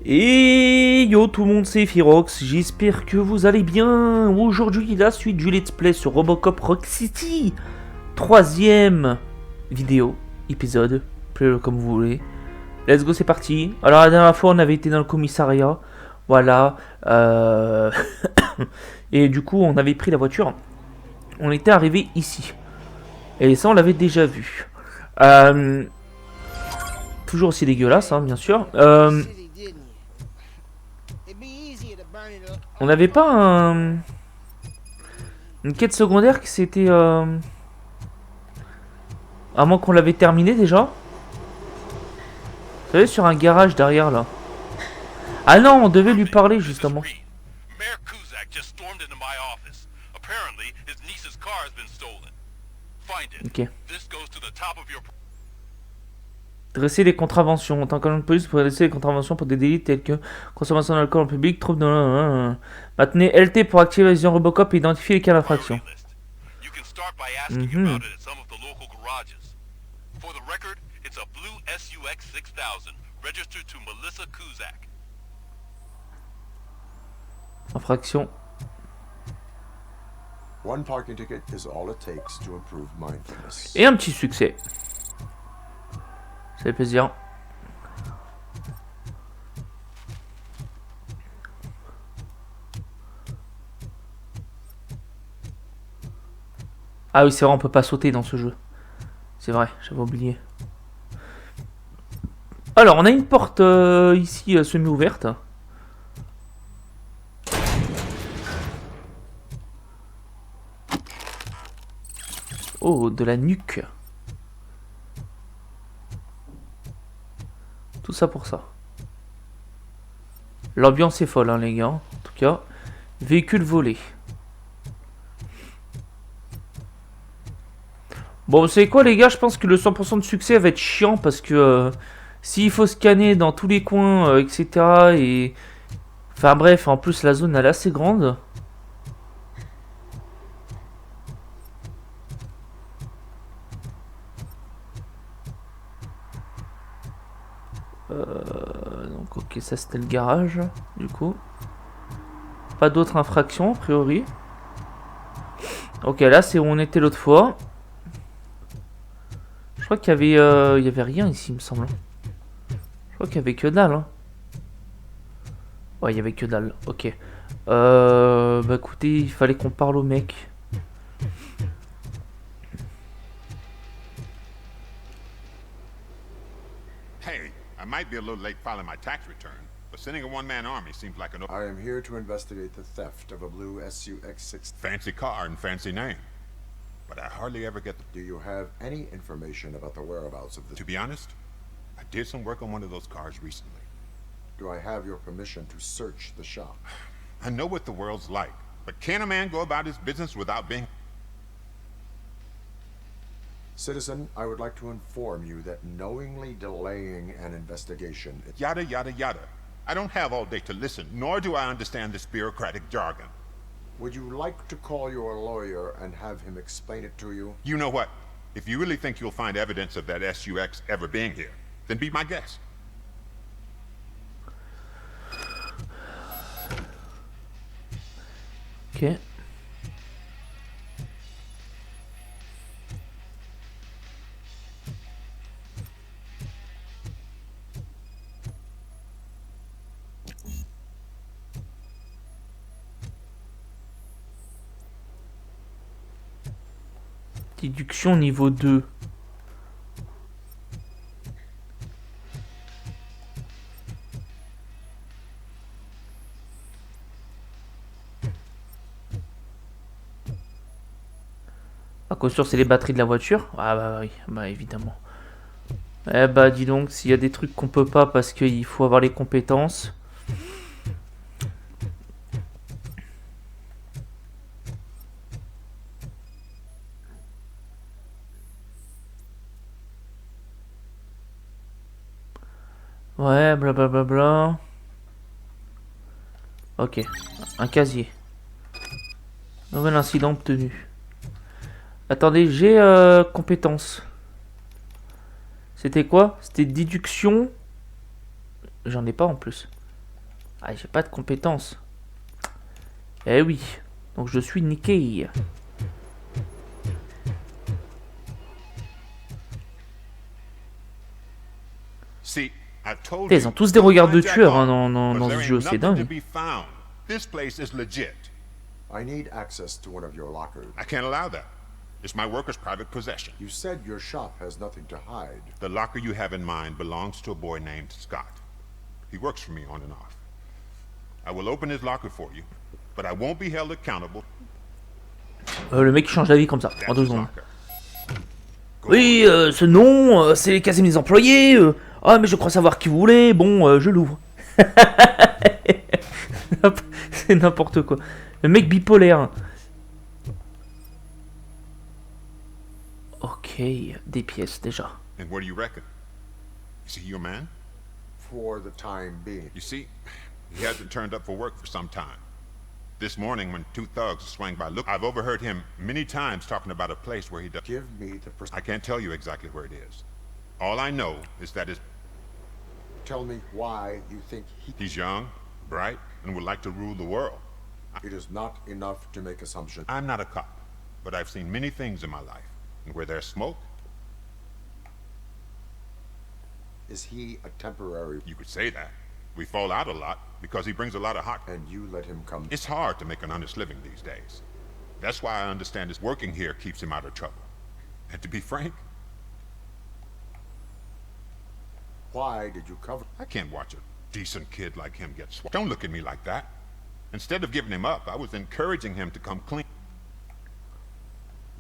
Et yo tout le monde, c'est Firox, j'espère que vous allez bien. Aujourd'hui la suite du let's play sur Robocop Rock City. Troisième vidéo, épisode, appelez-le comme vous voulez. Let's go, c'est parti. Alors la dernière fois on avait été dans le commissariat, voilà. Et du coup on avait pris la voiture, on était arrivé ici. Et ça on l'avait déjà vu. Toujours aussi dégueulasse, hein, bien sûr. On n'avait pas une quête secondaire qui s'était... À moins qu'on l'avait terminé déjà. Vous savez, sur un garage derrière là. Ah non, on devait lui parler justement. Ok. Dresser les contraventions. En tant qu'agent de police, pour dresser les contraventions pour des délits tels que consommation d'alcool en public, trouble de... Maintenez LT pour activer la vision Robocop et identifier les cas d'infraction. Infraction. Et un petit succès. Ça fait plaisir. Ah oui, c'est vrai, on peut pas sauter dans ce jeu. C'est vrai, j'avais oublié. Alors, on a une porte ici semi-ouverte. Oh, de la nuque. Tout ça pour ça. L'ambiance est folle, hein, les gars. En tout cas, véhicule volé. Bon, vous savez quoi, les gars? Je pense que le 100% de succès va être chiant parce que s'il faut scanner dans tous les coins, etc. Et... Enfin bref, en plus, la zone elle est assez grande. Donc ok, ça c'était le garage, du coup. Pas d'autres infractions, a priori. Ok, là c'est où on était l'autre fois. Je crois qu'il y avait rien ici, il me semble. Je crois qu'il y avait que dalle. Hein. Ouais, il y avait que dalle, ok. Bah écoutez, il fallait qu'on parle au mec. Hey, I might be a little late filing my tax return, but sending a one-man army seems like an... I am here to investigate the theft of a blue SUX-6... Fancy car and fancy name. But I hardly ever get the... Do you have any information about the whereabouts of the... To be honest, I did some work on one of those cars recently. Do I have your permission to search the shop? I know what the world's like, but can a man go about his business without being... Citizen, I would like to inform you that knowingly delaying an investigation... Yada, yada, yada. I don't have all day to listen, nor do I understand this bureaucratic jargon. Would you like to call your lawyer and have him explain it to you? You know what? If you really think you'll find evidence of that SUX ever being here, then be my guest. Ok. Déduction niveau 2. À quoi sûr, c'est les batteries de la voiture? Ah bah oui, bah évidemment. Eh bah dis donc, s'il y a des trucs qu'on peut pas parce qu'il faut avoir les compétences. Ouais, blablabla. Ok, un casier. Nouvel incident obtenu. Attendez, j'ai compétences. C'était quoi? C'était déduction. J'en ai pas en plus. Ah, j'ai pas de compétences. Eh oui. Donc je suis niqué. See, I told Ils you, ont tous des regards de don't tueur hijack hein, off, dans 'cause ce there jeu, ain't c'est nothing to dingue. be found. This place is legit. I need access to one of your lockers. I can't allow that. It's my worker's private possession. You said your shop has nothing to hide. The locker you have in mind belongs to a boy named Scott. He works for me on and off. I will open his locker for you, but I won't be held accountable. Le mec change d'avis comme ça, en That's 2 his secondes. locker. Go Oui, ce nom, c'est les casiers des employés. Ah, mais je crois savoir qui vous voulez. Bon, je l'ouvre. C'est n'importe quoi. Le mec bipolaire. Ok, des pièces déjà. And what do you reckon? Is he your man? For the time being. You see, he hasn't turned up for work for some time. This morning when 2 thugs swang by, look, I've overheard him many times talking about a place where he does. Give me the I can't tell you exactly where it is. All I know is that Tell me why you think he's young, bright, and would like to rule the world. it is not enough to make assumptions. I'm not a cop, but I've seen many things in my life. And where there's smoke, Is he a temporary you could say that. We fall out a lot because he brings a lot of hot. and you let him come? It's hard to make an honest living these days. That's why I understand his working here keeps him out of trouble. And to be frank, Why did you cover? I can't watch a decent kid like him get swung. Don't look at me like that. Instead of giving him up, I was encouraging him to come clean.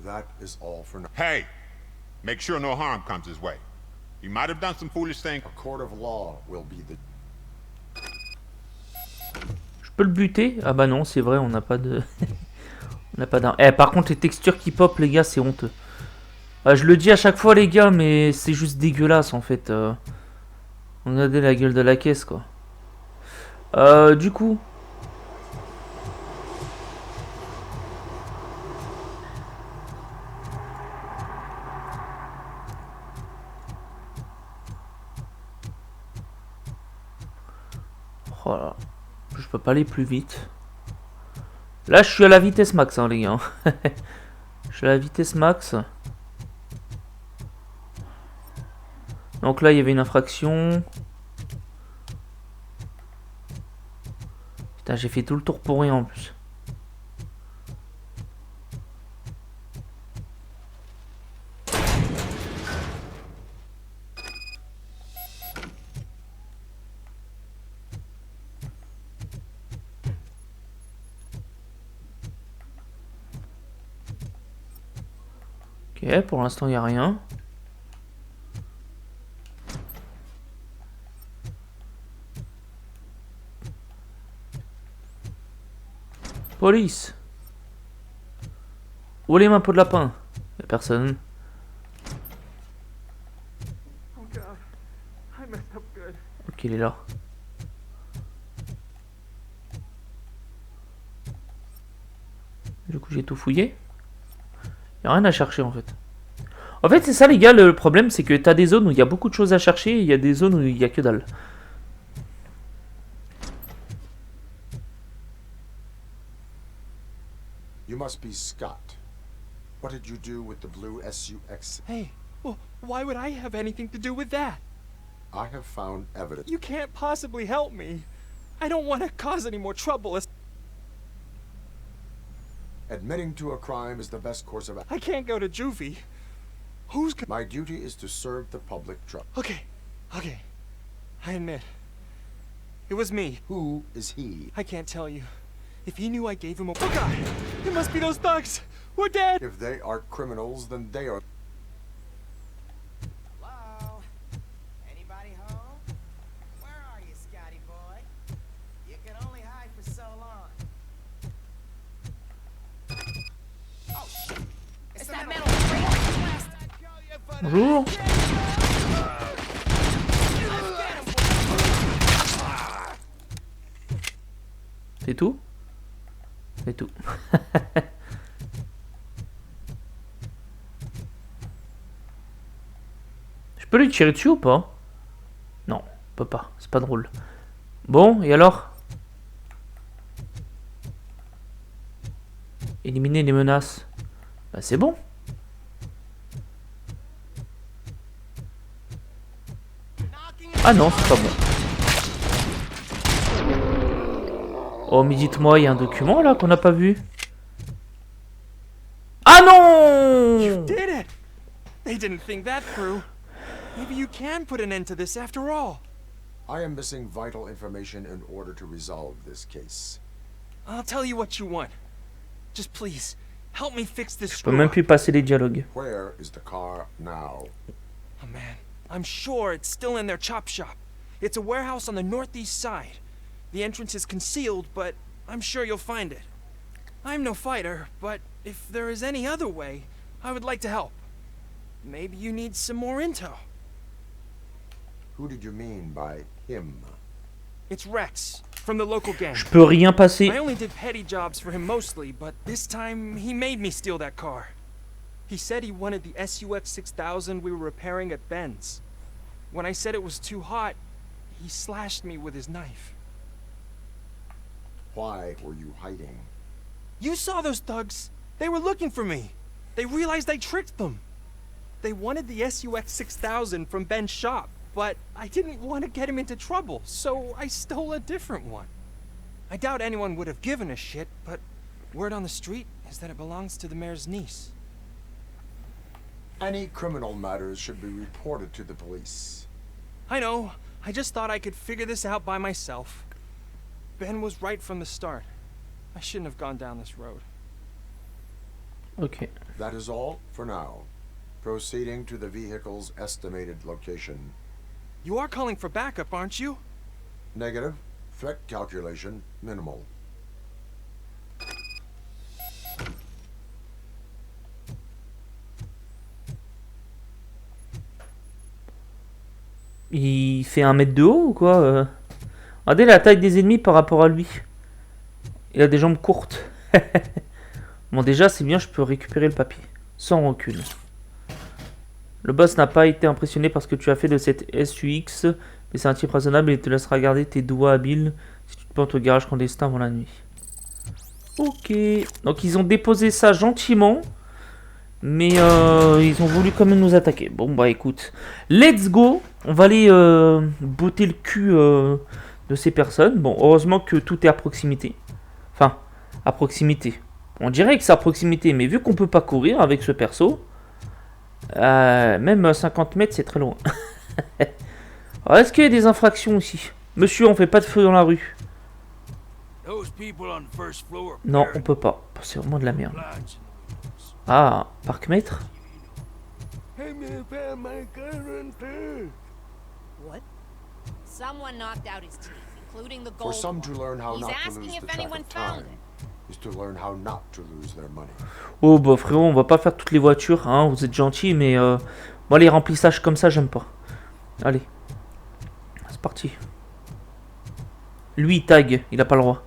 That is all for now. Hey, make sure no harm comes his way. He might have done some foolish things. A court of law will be the. Je peux le buter? Ah bah non, c'est vrai, on n'a pas de... on n'a pas d'un... Eh, par contre, les textures qui pop, les gars, c'est honteux. Je le dis à chaque fois, les gars, mais c'est juste dégueulasse, en fait. Regardez la gueule de la caisse, quoi. Du coup... Oh là. Je peux pas aller plus vite. Là, je suis à la vitesse max, hein, les gars. Je suis à la vitesse max. Donc là, il y avait une infraction. Putain, j'ai fait tout le tour pour rien en plus. Ok, pour l'instant, il n'y a rien. Police. Où est les mains peau de lapin? Y'a personne. Ok, il est là. Du coup, j'ai tout fouillé. Y'a rien à chercher en fait. En fait, c'est ça les gars, le problème c'est que t'as des zones où il y a beaucoup de choses à chercher et il y a des zones où il y a que dalle. You must be Scott. What did you do with the blue SUX? Hey, well, why would I have anything to do with that? I have found evidence. You can't possibly help me. I don't want to cause any more trouble. Admitting to a crime is the best course of action. I can't go to juvie. Who's gonna... My duty is to serve the public trust. Okay, okay. I admit. It was me. Who is he? I can't tell you. If he knew I gave him a... Oh God! It must be those thugs! We're dead! If they are criminals, then they are. Hello? Anybody home? Where are you, Scotty boy? You can only hide for so long. Oh, shit. It's that metal blast. Bonjour. C'est tout? C'est tout. Je peux lui tirer dessus ou pas? Non, on peut pas. C'est pas drôle. Bon, et alors? Éliminer les menaces. Bah c'est bon. Ah non, c'est pas bon. Oh, mais dites-moi, il y a un document là qu'on n'a pas vu. Ah non! Did it! They didn't think that through. Maybe you can put an end to this after all. I am missing vital information in order to resolve this case. I'll tell you what you want. Just please, help me fix this Je peux screw même up. plus passer les dialogues. Where is the car now? Oh man, I'm sure it's still in their chop shop. It's a warehouse on the northeast side. The entrance is concealed, but I'm sure you'll find it. I'm no fighter, but if there is any other way, I would like to help. Maybe you need some more intel. Who did you mean by him? It's Rex, from the local gang. Je peux rien passer. I only did petty jobs for him mostly, but this time he made me steal that car. He said he wanted the SUX 6000 we were repairing at Ben's. When I said it was too hot, he slashed me with his knife. Why were you hiding? You saw those thugs. They were looking for me. They realized I tricked them. They wanted the SUX 6000 from Ben's shop, but I didn't want to get him into trouble, so I stole a different one. I doubt anyone would have given a shit, but word on the street is that it belongs to the mayor's niece. Any criminal matters should be reported to the police. I know. I just thought I could figure this out by myself. Ben was right from the start. I shouldn't have gone down this road. Ok. That is all for now. Proceeding to the vehicle's estimated location. You are calling for backup, aren't you? Negative. Threat calculation minimal. Il fait 1 mètre de haut ou quoi Regardez la taille des ennemis par rapport à lui. Il a des jambes courtes. Bon déjà c'est bien, je peux récupérer le papier. Sans rancune. Le boss n'a pas été impressionné par ce que tu as fait de cette SUX. Mais c'est un type raisonnable et il te laissera garder tes doigts habiles si tu te plantes au garage clandestin avant la nuit. Ok. Donc ils ont déposé ça gentiment. Mais ils ont voulu quand même nous attaquer. Bon bah écoute. Let's go. On va aller botter le cul de ces personnes. Bon heureusement que tout est à proximité. Enfin, à proximité. On dirait que c'est à proximité. Mais vu qu'on peut pas courir avec ce perso. Même 50 mètres c'est très loin. Alors, est-ce qu'il y a des infractions aussi? Monsieur, on fait pas de feu dans la rue. Non, on peut pas. C'est vraiment de la merde. Ah, parc-mètre. What? Someone knocked out his teeth, including the For gold some to one. learn how He's not to asking lose if the track anyone of found time it. is to learn how not to lose their money. Oh bah frérot, on va pas faire toutes les voitures, hein, vous êtes gentils, mais moi les remplissages comme ça j'aime pas. Allez, c'est parti. Lui il tag, il a pas le droit.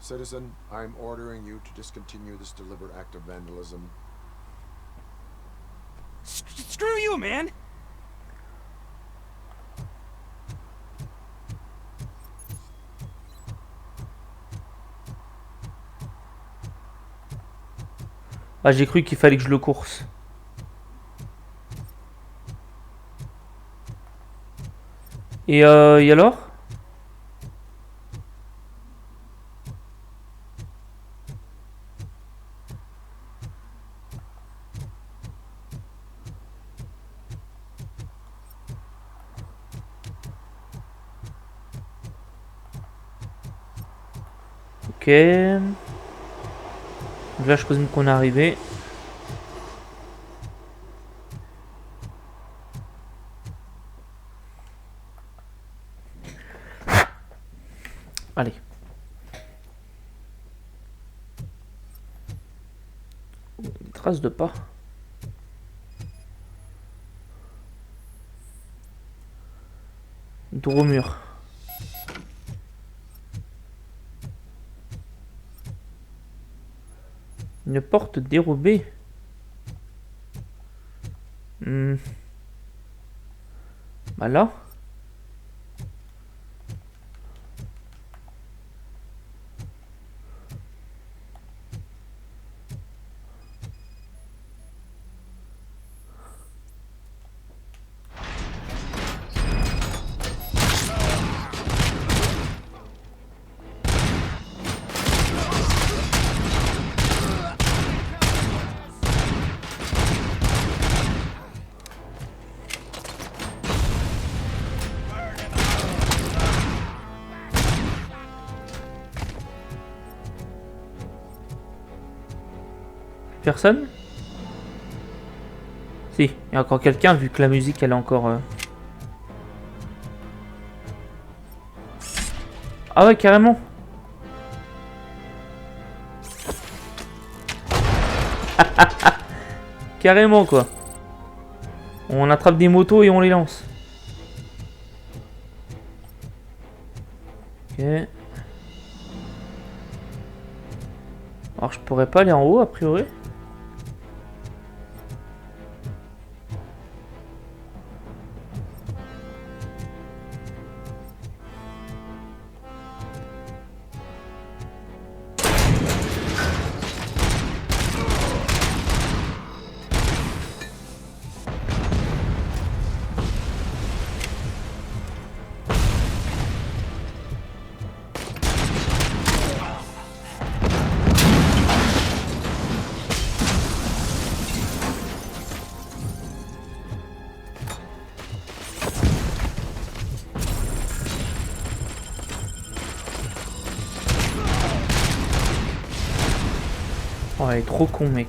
Citizen, I am ordering you to discontinue this deliberate act of vandalism. Screw you, man! Ah j'ai cru qu'il fallait que je le course. Et alors? Ok. Donc là je présume qu'on est arrivé. Allez. Des traces de pas. Droit au mur. Une porte dérobée. Bah là. Personne? Si, il y a encore quelqu'un vu que la musique elle est encore... Ah ouais, carrément. Carrément quoi. On attrape des motos et on les lance. Ok. Alors je pourrais pas aller en haut a priori. Oh, elle est trop con, mec.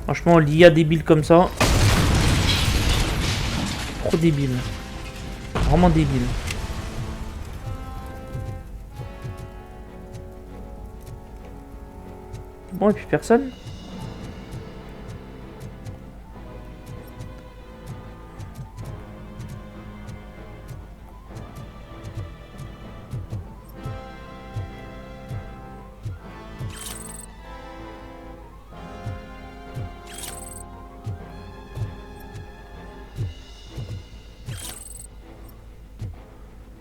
Franchement, l'IA débile comme ça. Trop débile. Vraiment débile. Bon, et puis personne.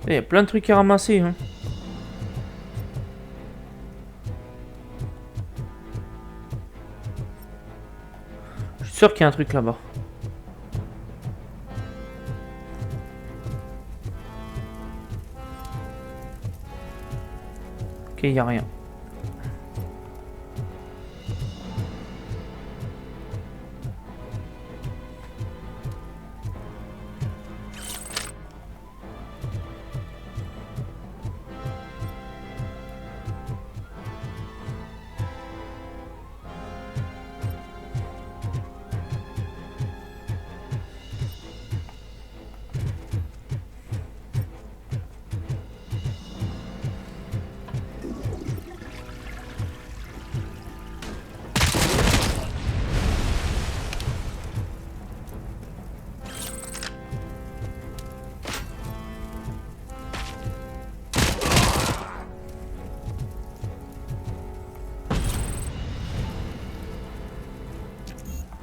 Il y a plein de trucs à ramasser, hein. Je suis sûr qu'il y a un truc là-bas. Ok, il n'y a rien.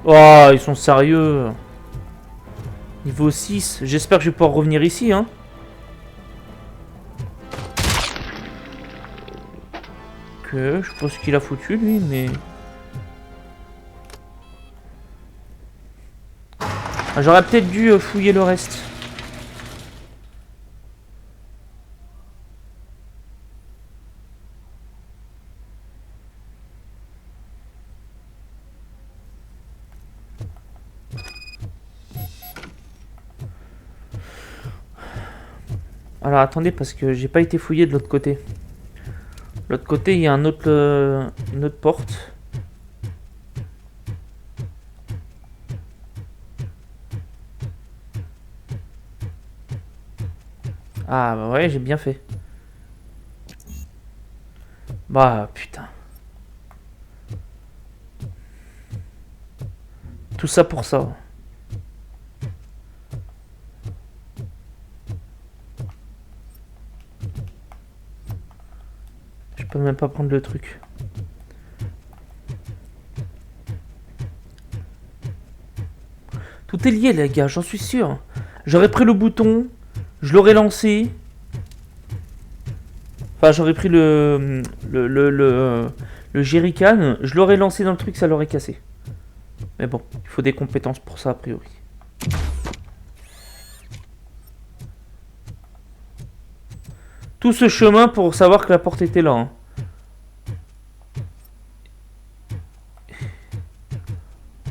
Oh, ils sont sérieux. Niveau 6. J'espère que je vais pouvoir revenir ici, hein. Ok, je sais pas ce qu'il a foutu, lui, mais... Ah, j'aurais peut-être dû fouiller le reste. Alors attendez, parce que j'ai pas été fouillé de l'autre côté. De l'autre côté, il y a une autre porte. Ah bah ouais, j'ai bien fait. Bah putain. Tout ça pour ça. Je peux même pas prendre le truc. Tout est lié les gars, j'en suis sûr. J'aurais pris le bouton, je l'aurais lancé. Enfin, j'aurais pris le jerrycan, je l'aurais lancé dans le truc, ça l'aurait cassé. Mais bon, il faut des compétences pour ça a priori. Tout ce chemin pour savoir que la porte était là. Hein.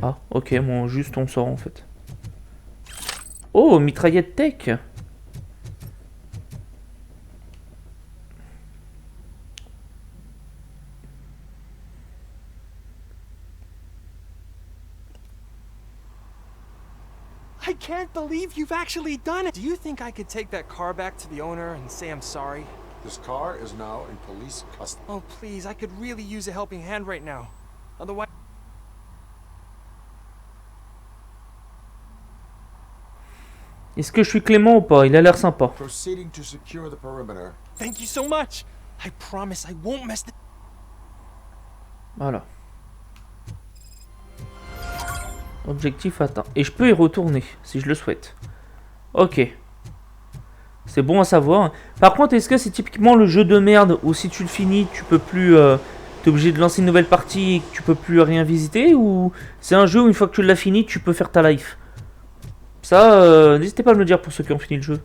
Ah, ok, bon, juste on sort en fait. Oh, mitraillette tech. I can't believe you've actually done it. Do you think I could take that car back to the owner and say I'm sorry? This car is now in police custody. Oh, please, I could really use a helping hand right now. Otherwise... Est-ce que je suis clément ou pas? Il a l'air sympa. Proceeding to secure the perimeter. Thank you so much. I promise I won't mess the... Voilà. Objectif atteint. Et je peux y retourner, si je le souhaite. Ok. C'est bon à savoir. Par contre, est-ce que c'est typiquement le jeu de merde où si tu le finis, tu peux plus... t'es obligé de lancer une nouvelle partie et que tu peux plus rien visiter? Ou c'est un jeu où une fois que tu l'as fini, tu peux faire ta life? Ça, n'hésitez pas à me le dire pour ceux qui ont fini le jeu.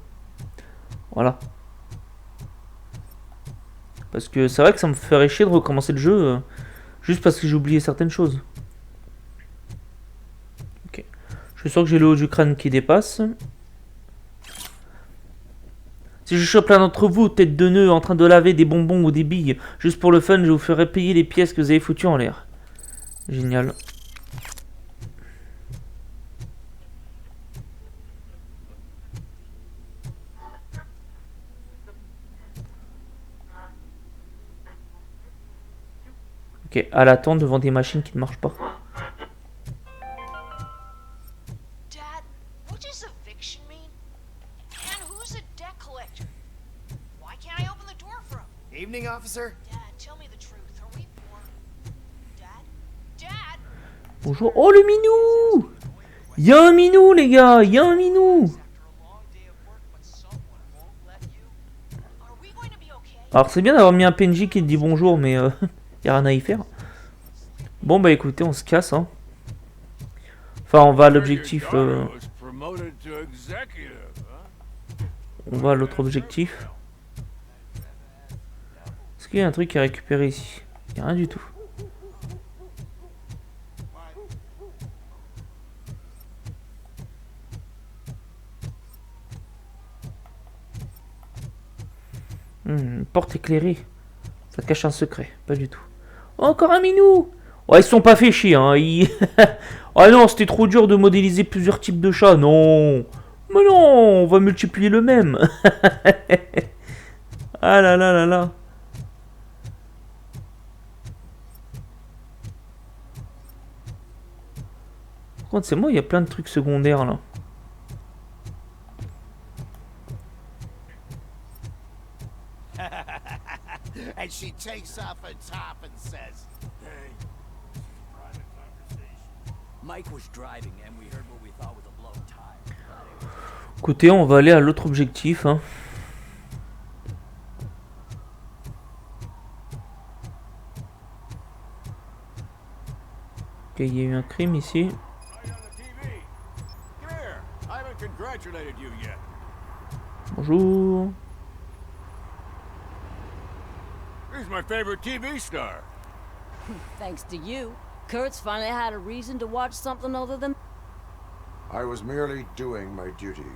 Voilà. Parce que c'est vrai que ça me ferait chier de recommencer le jeu juste parce que j'ai oublié certaines choses. Ok. Je sens que j'ai le haut du crâne qui dépasse. Si je chope l'un d'entre vous, tête de nœud, en train de laver des bonbons ou des billes, juste pour le fun, je vous ferai payer les pièces que vous avez foutues en l'air. Génial. Ok, à l'attente devant des machines qui ne marchent pas. Dad, what does eviction mean? And who's a debt collector? Why can't I open the door for him? Evening, officer. Dad, tell me the truth. Are we poor? Dad? Dad? Bonjour. Oh, le minou! Il y a un minou, les gars! Il y a un minou! Are we going to be okay? Alors, c'est bien d'avoir mis un PNJ qui te dit bonjour, mais y a rien à y faire. Bon, bah écoutez, on se casse. Hein. Enfin, on va à l'objectif. On va à l'autre objectif. Est-ce qu'il y a un truc à récupérer ici? Il n'y a rien du tout. Une porte éclairée. Ça cache un secret. Pas du tout. Oh, encore un minou! Oh, ils se sont pas fait chier. Hein. Oh non, c'était trop dur de modéliser plusieurs types de chats. Non! Mais non, on va multiplier le même. Ah là là là là. Par contre, c'est moi, il y a plein de trucs secondaires là. And she takes off her top and says, "Hey, private conversation." Mike was driving and we heard what we thought was a blown tire. Écoutez, on va aller à l'autre objectif. Hein. Ok, il y a eu un crime ici. Bonjour. He's my favorite TV star. Thanks to you, Kurt's finally had a reason to watch something other than... I was merely doing my duty.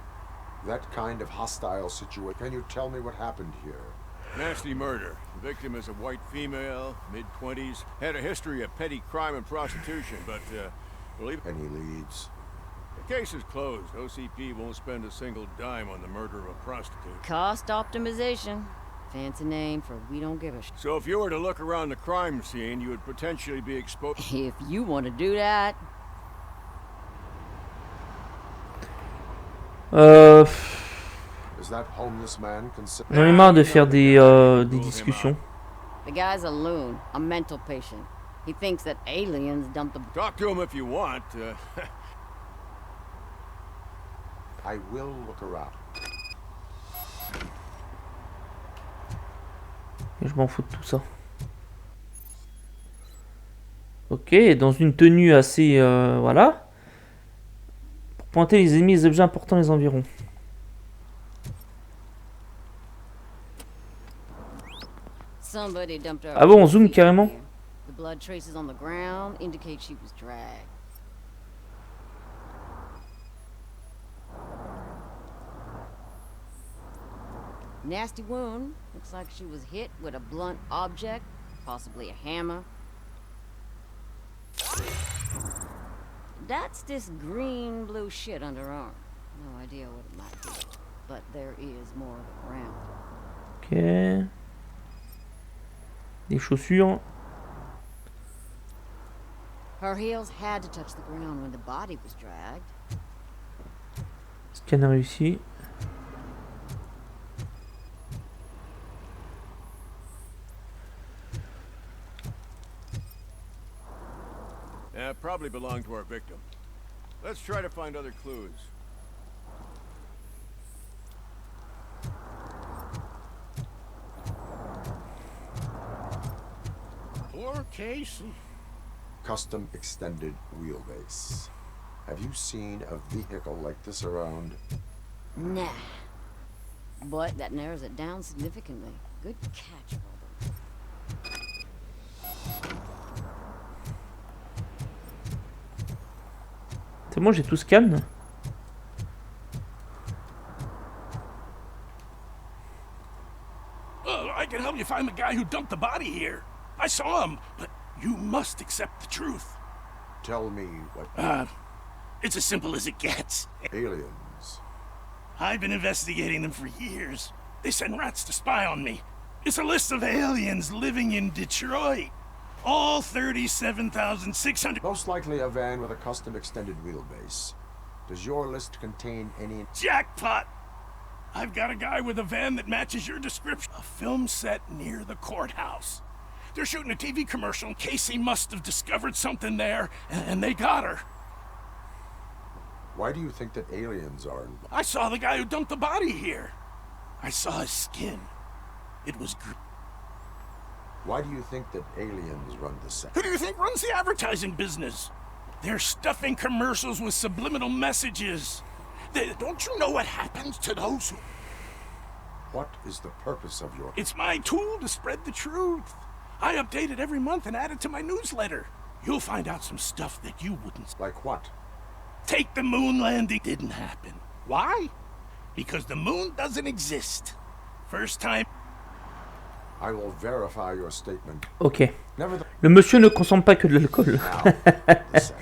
That kind of hostile situation. Can you tell me what happened here? Nasty murder. The victim is a white female, mid-20s. Had a history of petty crime and prostitution, but, believe... Any leads? The case is closed. OCP won't spend a single dime on the murder of a prostitute. Cost optimization. Fancy name for we don't give a sh... So if you were to look around the crime scene, you would potentially be exposed... If you want to do that... Is that homeless man considered? J'en ai marre de faire des discussions. The guy's a loon, a mental patient. He thinks that aliens dumped the... Talk to him if you want. I will look around. Et je m'en fous de tout ça. Ok, dans une tenue assez... voilà. Pour pointer les ennemis et les objets importants dans les environs. Somebody dumped her Ah bon, on zoom feet carrément. here. The blood traces on the ground indicate she was dragged. Nasty wound. Looks like she was hit with a blunt object, possibly a hammer. That's this green-blue shit under her arm. No idea what it might be, but there is more of it around. Ok. Des chaussures. Her heels had to touch the ground when the body was dragged. Scan réussi. Yeah, probably belonged to our victim. Let's try to find other clues. Poor Casey. Custom extended wheelbase. Have you seen a vehicle like this around? Nah. But that narrows it down significantly. Good catch, Robert. C'est bon, j'ai tout scan. I can help you find the guy who dumped the body here. I saw him, but you must accept the truth. Tell me what It's as simple as it gets. aliens. I've been investigating them for years. They send rats to spy on me. It's a list of aliens living in Detroit. All 37,600... Most likely a van with a custom extended wheelbase. Does your list contain any... Jackpot! I've got a guy with a van that matches your description. A film set near the courthouse. They're shooting a TV commercial. Casey must have discovered something there, and they got her. Why do you think that aliens are involved? I saw the guy who dumped the body here. I saw his skin. It was Why do you think that aliens run the set? Who do you think runs the advertising business? They're stuffing commercials with subliminal messages. Don't you know what happens to those who... What is the purpose of your... It's my tool to spread the truth. I update it every month and add it to my newsletter. You'll find out some stuff that you wouldn't... Like what? Take the moon landing. Didn't happen. Why? Because the moon doesn't exist. First time... I will verify your statement. Ok. Never Le monsieur ne consomme pas que de l'alcool. now. The set.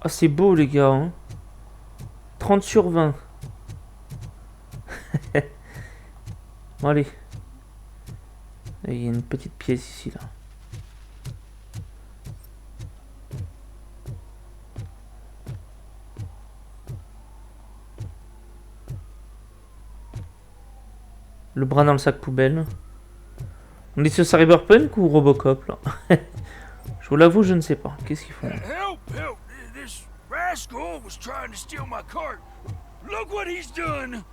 Ah, c'est beau, les gars. Hein. 30 sur 20. Bon, allez. Il y a une petite pièce ici, là. Le bras dans le sac poubelle. On est sur Cyberpunk ou Robocop, là? Je vous l'avoue, je ne sais pas. Qu'est-ce qu'ils font? Help! Help! This rascal was trying to steal my cart. Look what he's done!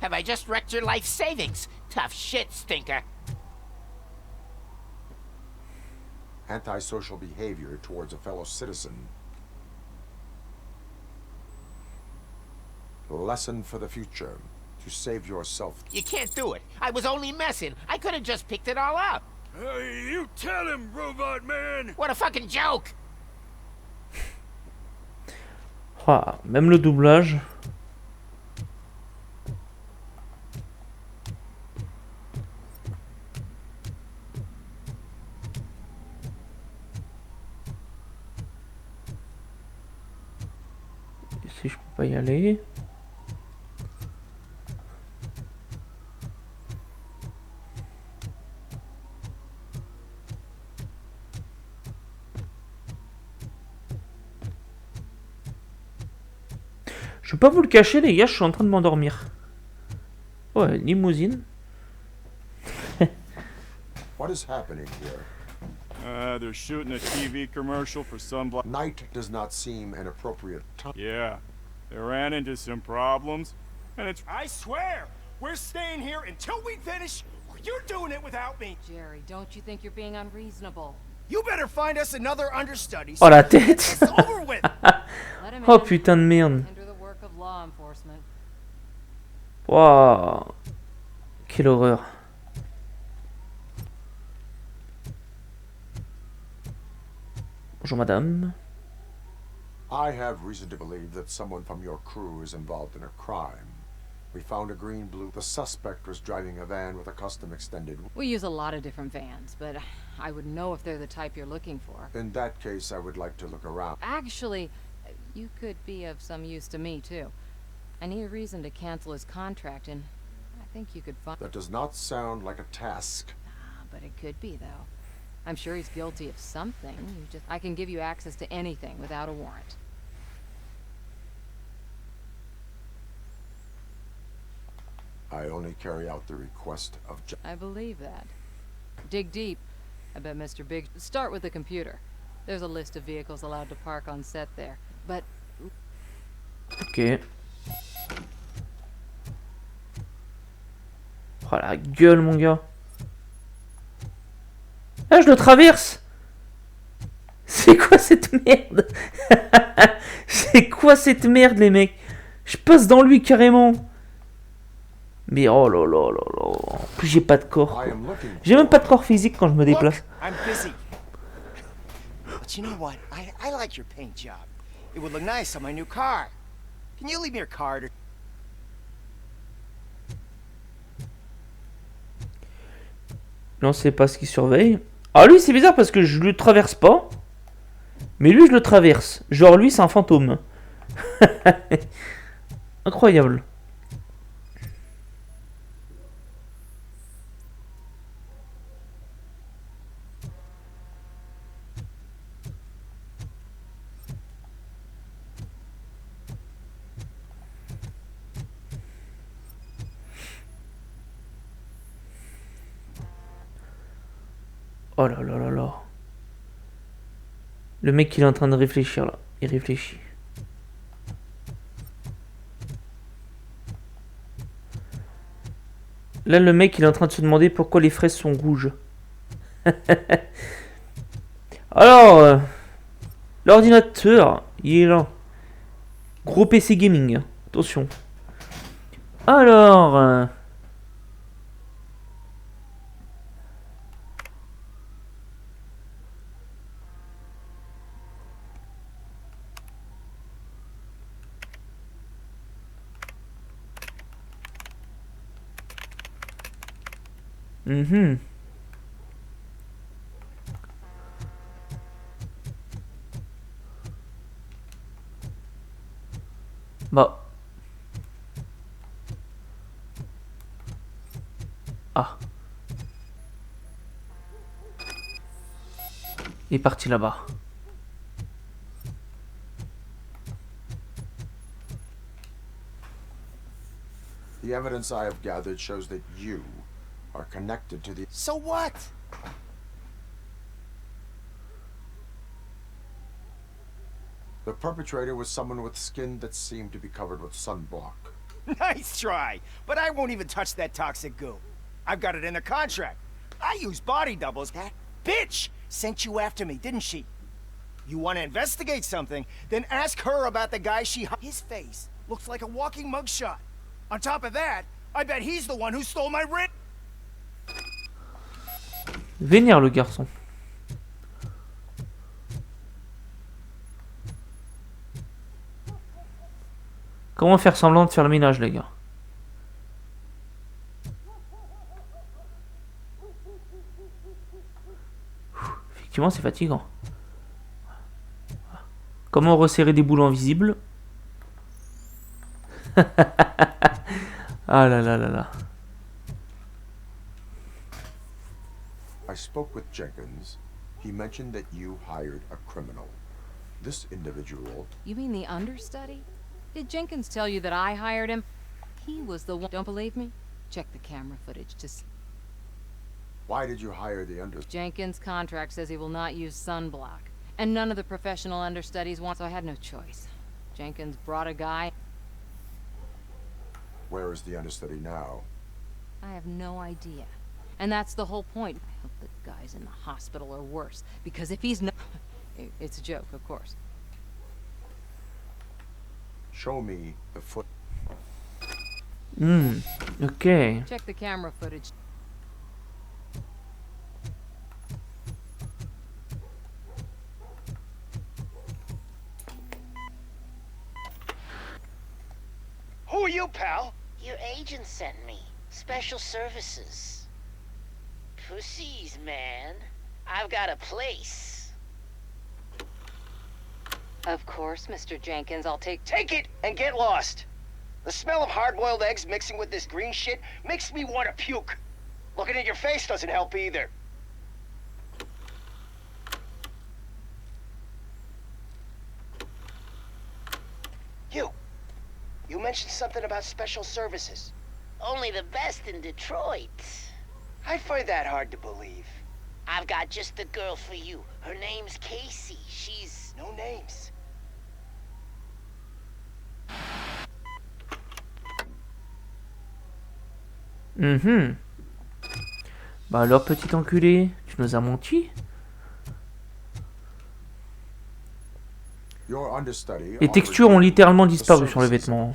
Have I just wrecked your life savings? Tough shit, stinker. Antisocial behavior towards a fellow citizen. Lesson for the future. To save yourself. You can't do it. I was only messing. I could have just picked it all up. You tell him, Robot Man! What a fucking joke! Ah, même le doublage. Ici, je peux pas y aller. Je vais pas vous le cacher, les gars, je suis en train de m'endormir. Ouais, limousine. What is happening here? They're shooting a TV commercial for Sunblock. Night does not seem an appropriate time. Yeah, they ran into some problems, and it's... I swear, we're staying here until we finish, or you're doing it without me. Jerry, don't you think you're being unreasonable? You better find us another understudy. Oh la tête. It's over with. Let him Oh in. putain de merde. Hinder the work of law enforcement. Waouh. Quelle horreur. Bonjour madame. I have reason to believe that someone from your crew is involved in a crime. We found a green-blue. The suspect was driving a van with a custom extended. We use a lot of different vans, but I wouldn't know if they're the type you're looking for. In that case, I would like to look around. Actually, you could be of some use to me, too. I need a reason to cancel his contract, and I think you could find... That does not sound like a task. But it could be, though. I'm sure he's guilty of something. I can give you access to anything without a warrant. I only carry out the request of I believe that. Dig deep. I bet Mr. Big... Start with the computer. There's a list of vehicles allowed to park on set there. But... Ok. Oh la gueule mon gars. Ah je le traverse. C'est quoi cette merde? C'est quoi cette merde les mecs? Je passe dans lui carrément. Mais oh là là là là. En plus j'ai pas de corps. J'ai même pas de corps physique quand je me déplace. I'm busy. But you know what? I like your paint job. It would look nice on my new car. Can you leave me your card or... Non, c'est pas ce qui surveille. Ah lui c'est bizarre parce que je le traverse pas. Mais lui je le traverse. Genre lui c'est un fantôme. Incroyable. Oh là là là là. Le mec il est en train de réfléchir là. Il réfléchit. Là le mec il est en train de se demander pourquoi les fraises sont rouges. Alors l'ordinateur il est là. Gros PC gaming. Attention. Alors Bah. Ah. Il est parti là-bas. The evidence I have gathered shows that you are connected to the... So what? The perpetrator was someone with skin that seemed to be covered with sunblock. Nice try, but I won't even touch that toxic goo. I've got it in the contract. I use body doubles. That bitch sent you after me, didn't she? You want to investigate something, then ask her about the guy she... His face looks like a walking mugshot. On top of that, I bet he's the one who stole my rent. Vénère le garçon. Comment faire semblant de faire le ménage, les gars? Effectivement, c'est fatigant. Comment resserrer des boulots invisibles? Ah là là là là. I spoke with Jenkins. He mentioned that you hired a criminal. This individual... You mean the understudy? Did Jenkins tell you that I hired him? He was the one. Don't believe me? Check the camera footage to see. Why did you hire the understudy? Jenkins' contract says he will not use sunblock. And none of the professional understudies want, so I had no choice. Jenkins brought a guy. Where is the understudy now? I have no idea. And that's the whole point. I hope the guy's in the hospital or worse. Because if he's not... It's a joke, of course. Show me the foot. Ok. Check the camera footage. Who are you, pal? Your agent sent me. Special services. Pussies, man. I've got a place. Of course, Mr. Jenkins, I'll take... Take it and get lost. The smell of hard-boiled eggs mixing with this green shit makes me want to puke. Looking at your face doesn't help either. You mentioned something about special services. Only the best in Detroit. I find that hard to believe. I've got just the girl for you. Her name's Casey. She's... No names. Bah alors, petit enculé, tu nous as menti? Les textures ont littéralement disparu sur les vêtements.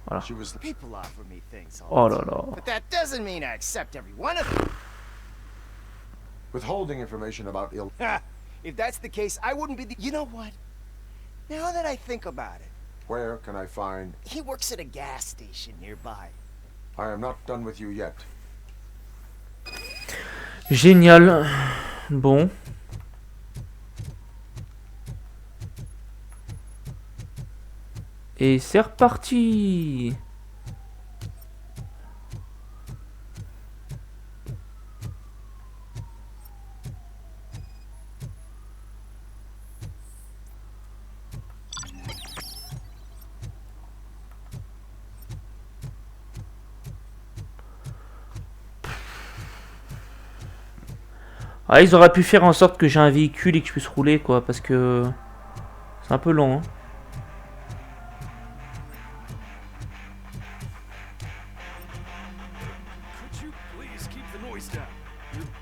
Voilà. Oh là là. But that doesn't mean I accept every one of them. Withholding information about ill. If that's the case, I wouldn't be the... You know what? Now that I think about it... Where can I find... He works at a gas station nearby. I am not done with you yet. Génial. Bon. Et c'est reparti. Ah, ils auraient pu faire en sorte que j'ai un véhicule et que je puisse rouler, quoi, parce que c'est un peu long, hein.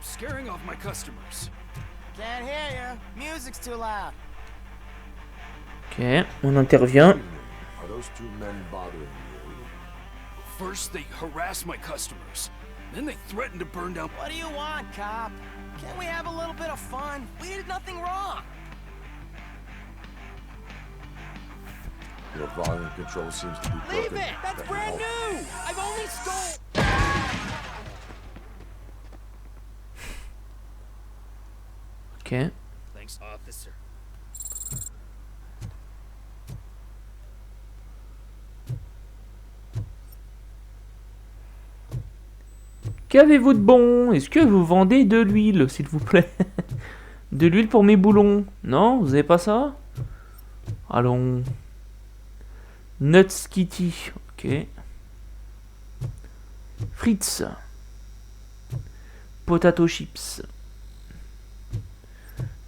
Scaring off my customers. Can't hear you. Music's too loud. Ok, on intervient. Are those two men bothering you? First they harass my customers, then they threaten to burn down. What do you want, cop? Can't we have a little bit of fun? We did nothing wrong. Your volume control seems to be broken. Leave it! That's brand new! I've only stole... Ok. Thanks, officer. Qu'avez-vous de bon? Est-ce que vous vendez de l'huile, s'il vous plaît? De l'huile pour mes boulons? Non, vous avez pas ça? Allons. Nuts Kitty. Ok. Fritz. Potato chips.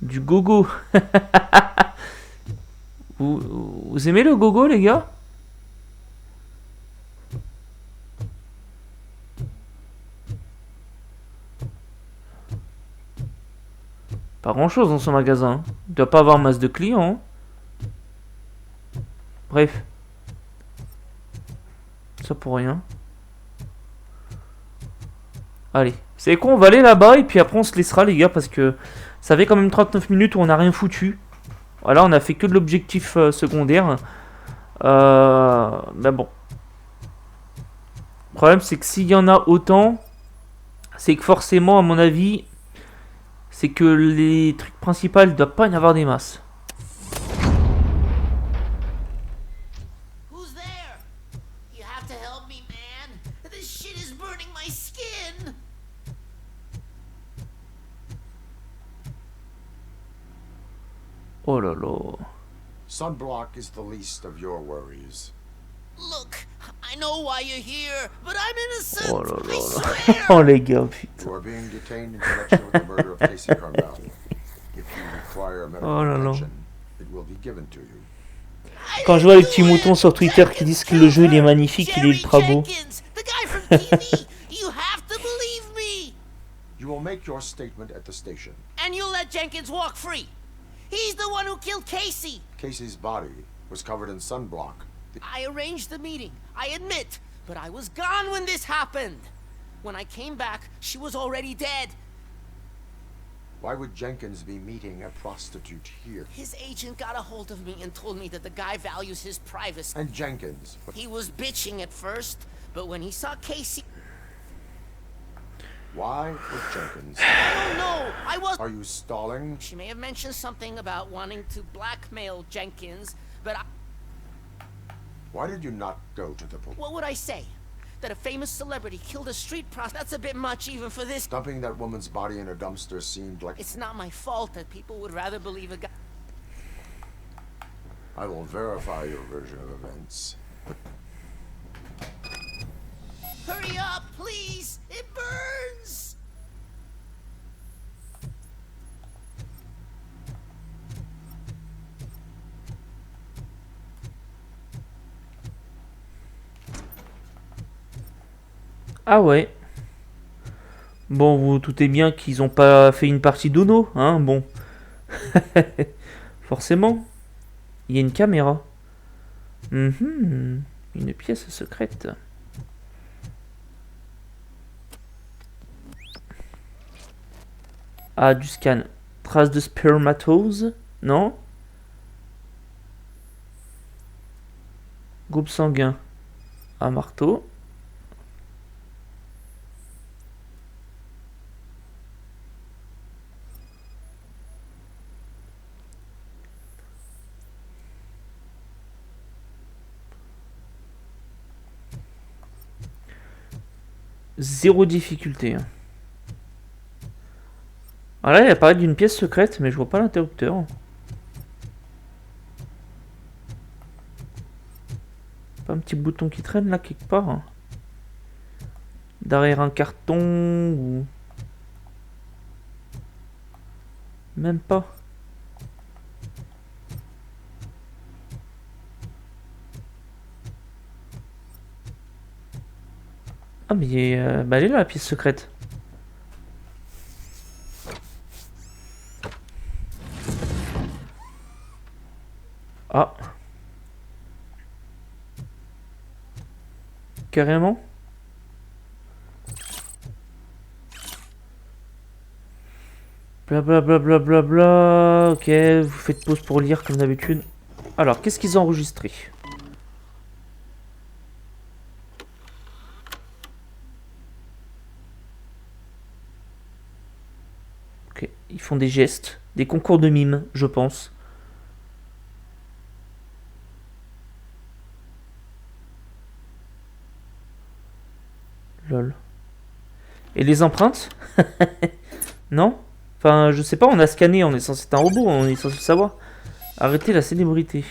Du gogo. Vous aimez le gogo, les gars? Pas grand chose dans son magasin. Il doit pas avoir masse de clients. Bref. Ça pour rien. Allez. C'est quoi, on va aller là-bas et puis après on se laissera, les gars, parce que ça fait quand même 39 minutes où on n'a rien foutu. Voilà, on a fait que de l'objectif secondaire. Mais bon. Le problème, c'est que s'il y en a autant, c'est que forcément, à mon avis, c'est que les trucs principaux, il ne doit pas y en avoir des masses. Who's there? You have to help me, man. This shit is burning my skin. Oh là là. Sunblock is the least of your worries. Look, I know why you're here, but I'm innocent. Oh là I là là. swear. Oh les gars, You putain. are being detained in connection with the murder of Casey Carmel. If you require medical Oh là là. attention, it will be given to you. Quand je vois les petits moutons sur Twitter qui disent que le jeu il est magnifique, il est ultra beau. The guy from TV. You have to believe me. You will make your statement at the station. And you'll let Jenkins walk free. He's the one who killed Casey. Casey's body was covered in sunblock. I arranged the meeting, I admit, but I was gone when this happened. When I came back, she was already dead. Why would Jenkins be meeting a prostitute here? His agent got a hold of me and told me that the guy values his privacy. And Jenkins? He was bitching at first, but when he saw Casey... Why would Jenkins? I don't know, I was... Are you stalling? She may have mentioned something about wanting to blackmail Jenkins, but I... Why did you not go to the police? What would I say? That a famous celebrity killed a street prostitute? That's a bit much even for this. Dumping that woman's body in a dumpster seemed like... It's not my fault that people would rather believe a guy... I will verify your version of events. Hurry up, please! It burns! Ah ouais. Bon, vous doutez bien qu'ils ont pas fait une partie d'Uno, hein, bon. Forcément. Il y a une caméra. Une pièce secrète. Ah, du scan. Trace de spermatose? Non? Groupe sanguin. Un marteau. Zéro difficulté. Alors là, il apparaît d'une pièce secrète, mais je vois pas l'interrupteur. Pas un petit bouton qui traîne là quelque part, hein. Derrière un carton ou... Même pas. Ah mais bah, elle est là la pièce secrète. Ah. Carrément. Blablabla bla bla bla. Ok, vous faites pause pour lire comme d'habitude. Alors, qu'est-ce qu'ils ont enregistré? Ok, ils font des gestes, des concours de mime, je pense. Lol. Et les empreintes? Non? Enfin, je sais pas, on a scanné, on est censé être un robot, on est censé le savoir. Arrêtez la célébrité.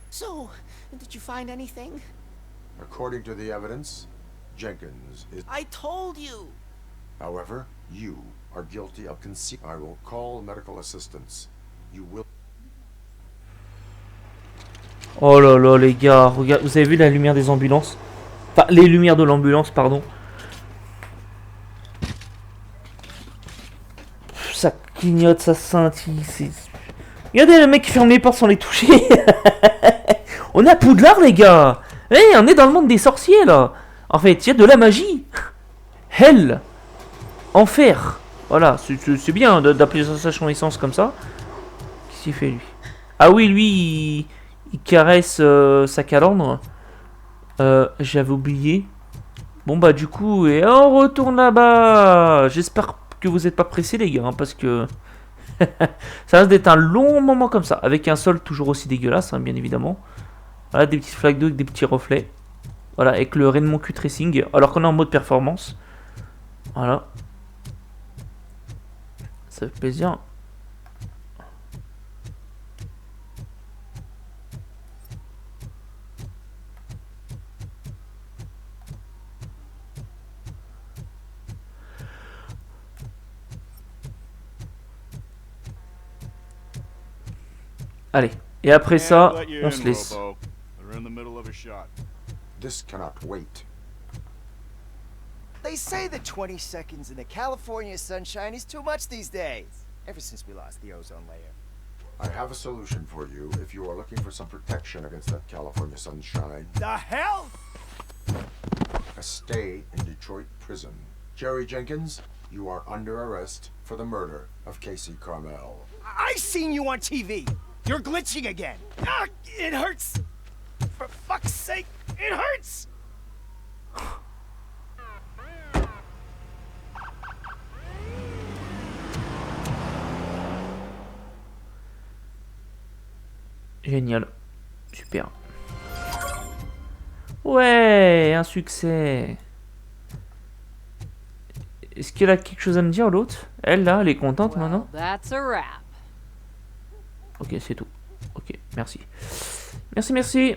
So, did you find anything? According to the evidence, Jenkins is... I told you! However, you are guilty of conceit. I will call medical assistance. You will... Oh là là les gars, regarde, vous avez vu la lumière des ambulances? Enfin, les lumières de l'ambulance, pardon. Ça clignote, ça scintille, c'est... Regardez le mec qui ferme les portes sans les toucher. On est à Poudlard les gars. Hey, on est dans le monde des sorciers là. En fait, il y a de la magie. Hell. Enfer. Voilà, c'est bien d'appeler ça sa licence comme ça. Qu'est-ce qu'il fait lui? Ah oui, lui, il caresse sa calandre. J'avais oublié. Bon bah du coup, et on retourne là-bas. J'espère que vous n'êtes pas pressés les gars, hein, parce que ça risque d'être un long moment comme ça, avec un sol toujours aussi dégueulasse, hein, bien évidemment. Voilà, des petites flaques d'eau avec des petits reflets. Voilà, avec le Rainbow Q Tracing, alors qu'on est en mode performance. Voilà. Ça fait plaisir. Allez. Et après ça, Can't let you on in, se laisse. Robo. They're in the middle of a shot. This cannot wait. They say that 20 seconds in the California sunshine is too much these days. Ever since we lost the ozone layer. I have a solution for you if you are looking for some protection against that California sunshine. The hell? A stay in Detroit prison. Jerry Jenkins, you are under arrest for the murder of Casey Carmel. I seen you on TV. You're glitching again. Ah, it hurts. For fuck's sake, it hurts. Génial. Super. Ouais, un succès. Est-ce qu'elle a quelque chose à me dire, l'autre? Elle, là, elle est contente maintenant? That's a wrap. Ok, c'est tout. Ok, merci. Merci.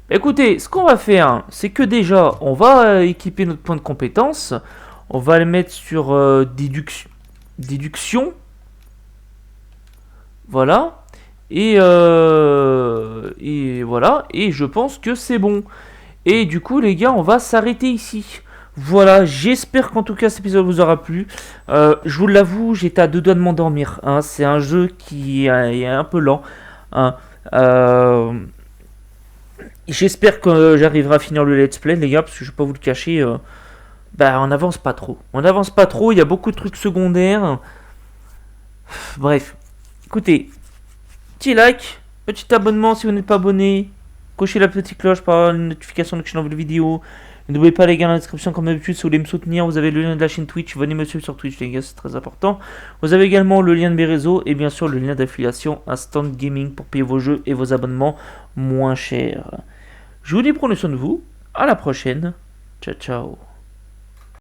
Bah, écoutez, ce qu'on va faire, c'est que déjà, on va équiper notre point de compétence. On va le mettre sur déduction. Voilà. Et voilà. Et je pense que c'est bon. Et du coup, les gars, on va s'arrêter ici. Voilà, j'espère qu'en tout cas cet épisode vous aura plu. Je vous l'avoue, j'étais à 2 doigts de m'endormir. Hein. C'est un jeu qui est un peu lent. Hein. J'espère que j'arriverai à finir le let's play, les gars, parce que je vais pas vous le cacher. On n'avance pas trop. Il y a beaucoup de trucs secondaires. Bref, écoutez, petit like, petit abonnement si vous n'êtes pas abonné. Cochez la petite cloche pour avoir une notification dès que je lance une vidéo. N'oubliez pas les gars dans la description comme d'habitude si vous voulez me soutenir, vous avez le lien de la chaîne Twitch, venez me suivre sur Twitch les gars, c'est très important. Vous avez également le lien de mes réseaux et bien sûr le lien d'affiliation Instant Gaming pour payer vos jeux et vos abonnements moins chers. Je vous dis prenez soin de vous, à la prochaine, ciao ciao.